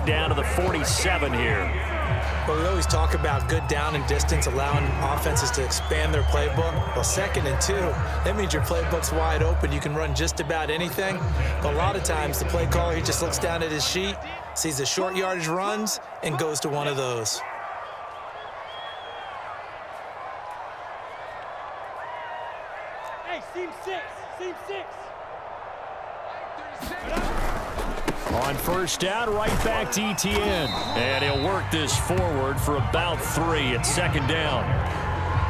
headed down to the 47 here. Well, we always talk about good down and distance, allowing offenses to expand their playbook. Well, 2nd and 2, that means your playbook's wide open. You can run just about anything. But a lot of times, the play caller, he just looks down at his sheet, sees the short yardage runs, and goes to one of those. Hey, seam 6, seam 6. On first down, right back to Etienne. And he'll work this forward for about 3 at 2nd down.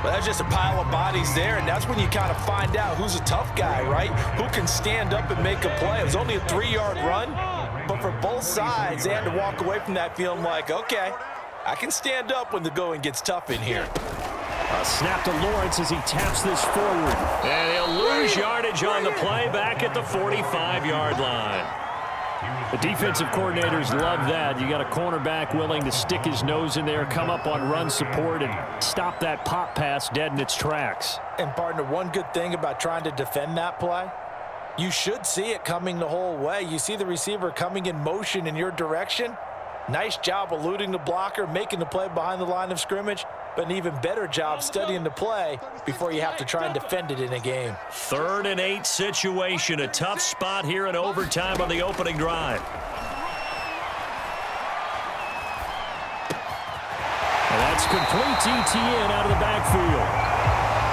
Well, that's just a pile of bodies there, and that's when you kind of find out who's a tough guy, right? Who can stand up and make a play. It was only a 3-yard run, but for both sides, they had to walk away from that feeling like, okay, I can stand up when the going gets tough in here. A snap to Lawrence as he taps this forward. And he'll lose yardage on the play back at the 45-yard line. The defensive coordinators love that. You got a cornerback willing to stick his nose in there, come up on run support, and stop that pop pass dead in its tracks. And, partner, one good thing about trying to defend that play, you should see it coming the whole way. You see the receiver coming in motion in your direction. Nice job eluding the blocker, making the play behind the line of scrimmage, but an even better job studying the play before you have to try and defend it in a game. 3rd and 8 situation, a tough spot here in overtime on the opening drive. And that's complete to Etienne out of the backfield.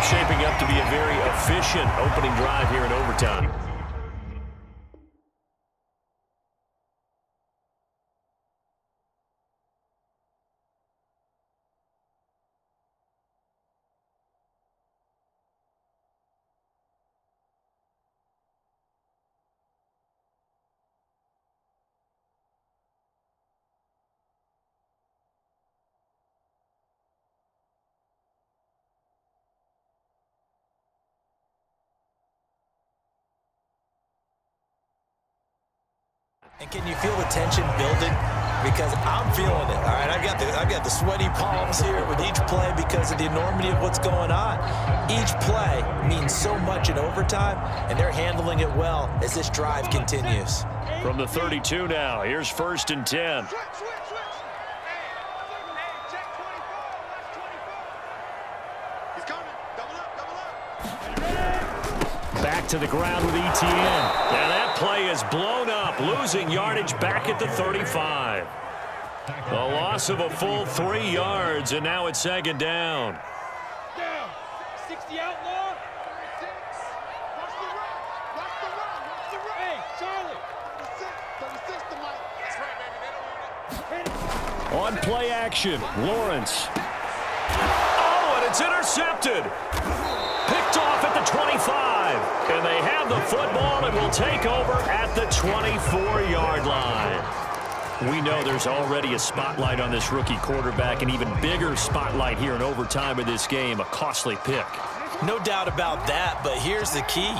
Shaping up to be a very efficient opening drive here in overtime. And can you feel the tension building? Because I'm feeling it, all right? I've got the sweaty palms here with each play because of the enormity of what's going on. Each play means so much in overtime, and they're handling it well as this drive continues. From the 32 now, here's 1st and 10. Back to the ground with Etienne. And that play is blown up, losing yardage back at the 35. A loss of a full 3 yards, and now it's 2nd down. 60 outlaw. Hey, Charlie. On play action, Lawrence. Oh, and it's intercepted. Picked off at the 25. And they have the football and will take over at the 24-yard line. We know there's already a spotlight on this rookie quarterback, an even bigger spotlight here in overtime of this game, a costly pick. No doubt about that, but here's the key.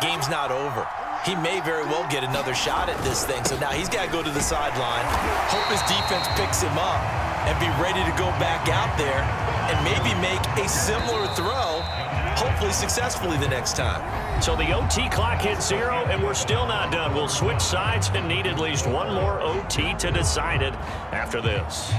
Game's not over. He may very well get another shot at this thing, so now he's got to go to the sideline, hope his defense picks him up, and be ready to go back out there and maybe make a similar throw, hopefully successfully the next time. So the OT clock hits 0, and we're still not done. We'll switch sides and need at least one more OT to decide it after this.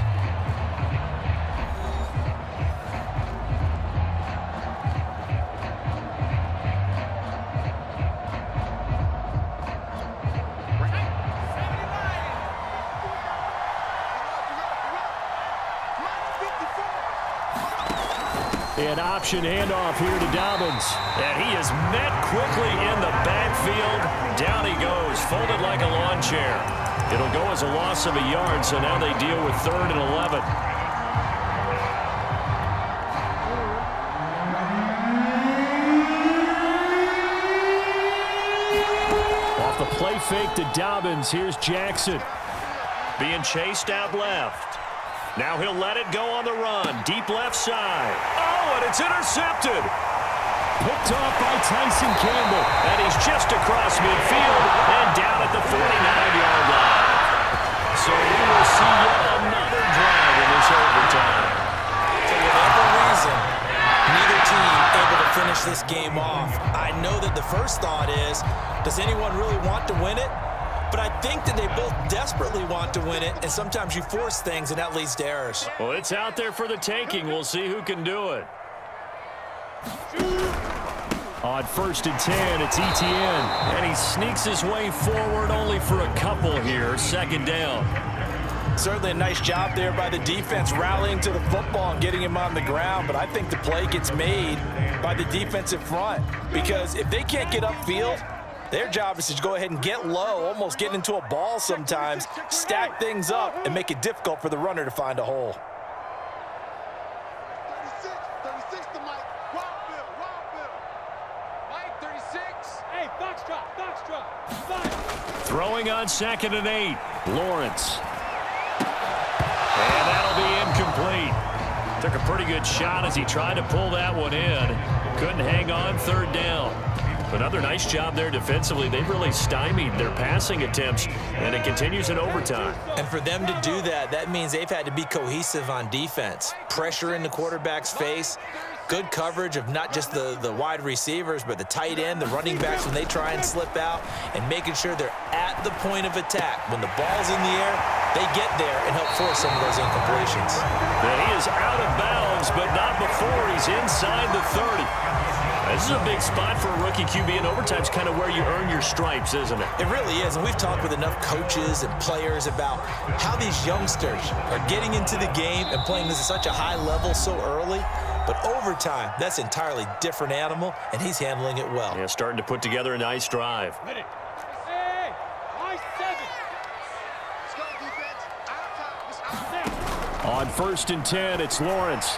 An option handoff here to Dobbins. And he is met quickly in the backfield. Down he goes, folded like a lawn chair. It'll go as a loss of a yard, so now they deal with 3rd and 11. Off the play fake to Dobbins, here's Jackson. Being chased out left. Now he'll let it go on the run. Deep left side. Oh, and it's intercepted. Picked off by Tyson Campbell. And he's just across midfield and down at the 49-yard line. So we will see yet another drive in this overtime. For whatever reason, neither team able to finish this game off. I know that the first thought is, does anyone really want to win it? But I think that they both desperately want to win it, and sometimes you force things, and that leads to errors. Well, it's out there for the taking. We'll see who can do it. On 1st and 10, it's Etienne. And he sneaks his way forward only for a couple here. 2nd down. Certainly a nice job there by the defense rallying to the football and getting him on the ground, but I think the play gets made by the defensive front because if they can't get upfield, their job is to go ahead and get low, almost get into a ball sometimes, stack things up, and make it difficult for the runner to find a hole. 36 to Mike. Wild Bill. Mike, 36. Hey, box drop. Throwing on 2nd and 8. Lawrence. And that'll be incomplete. Took a pretty good shot as he tried to pull that one in. Couldn't hang on 3rd down. Another nice job there defensively. They've really stymied their passing attempts, and it continues in overtime. And for them to do that, that means they've had to be cohesive on defense. Pressure in the quarterback's face, good coverage of not just the wide receivers, but the tight end, the running backs when they try and slip out, and making sure they're at the point of attack. When the ball's in the air, they get there and help force some of those incompletions. And he is out of bounds, but not before he's inside the 30. This is a big spot for a rookie QB, and overtime's kind of where you earn your stripes, isn't it? It really is, and we've talked with enough coaches and players about how these youngsters are getting into the game and playing this at such a high level so early. But overtime, that's an entirely different animal, and he's handling it well. Yeah, starting to put together a nice drive. Ready. Hey, nice 7. Let's go, defense. Out of time. Now. On 1st and 10, it's Lawrence.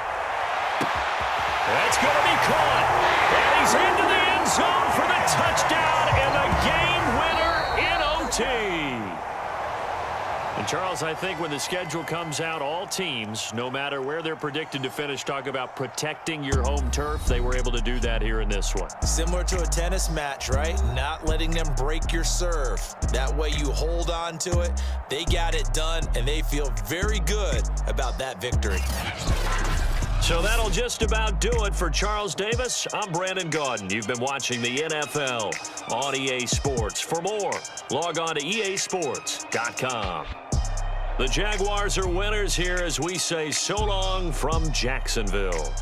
That's going to be caught. And he's into the end zone for the touchdown and the game winner in OT. And, Charles, I think when the schedule comes out, all teams, no matter where they're predicted to finish, talk about protecting your home turf. They were able to do that here in this one. Similar to a tennis match, right? Not letting them break your serve. That way you hold on to it. They got it done, and they feel very good about that victory. So that'll just about do it for Charles Davis. I'm Brandon Gaudin. You've been watching the NFL on EA Sports. For more, log on to easports.com. The Jaguars are winners here as we say so long from Jacksonville.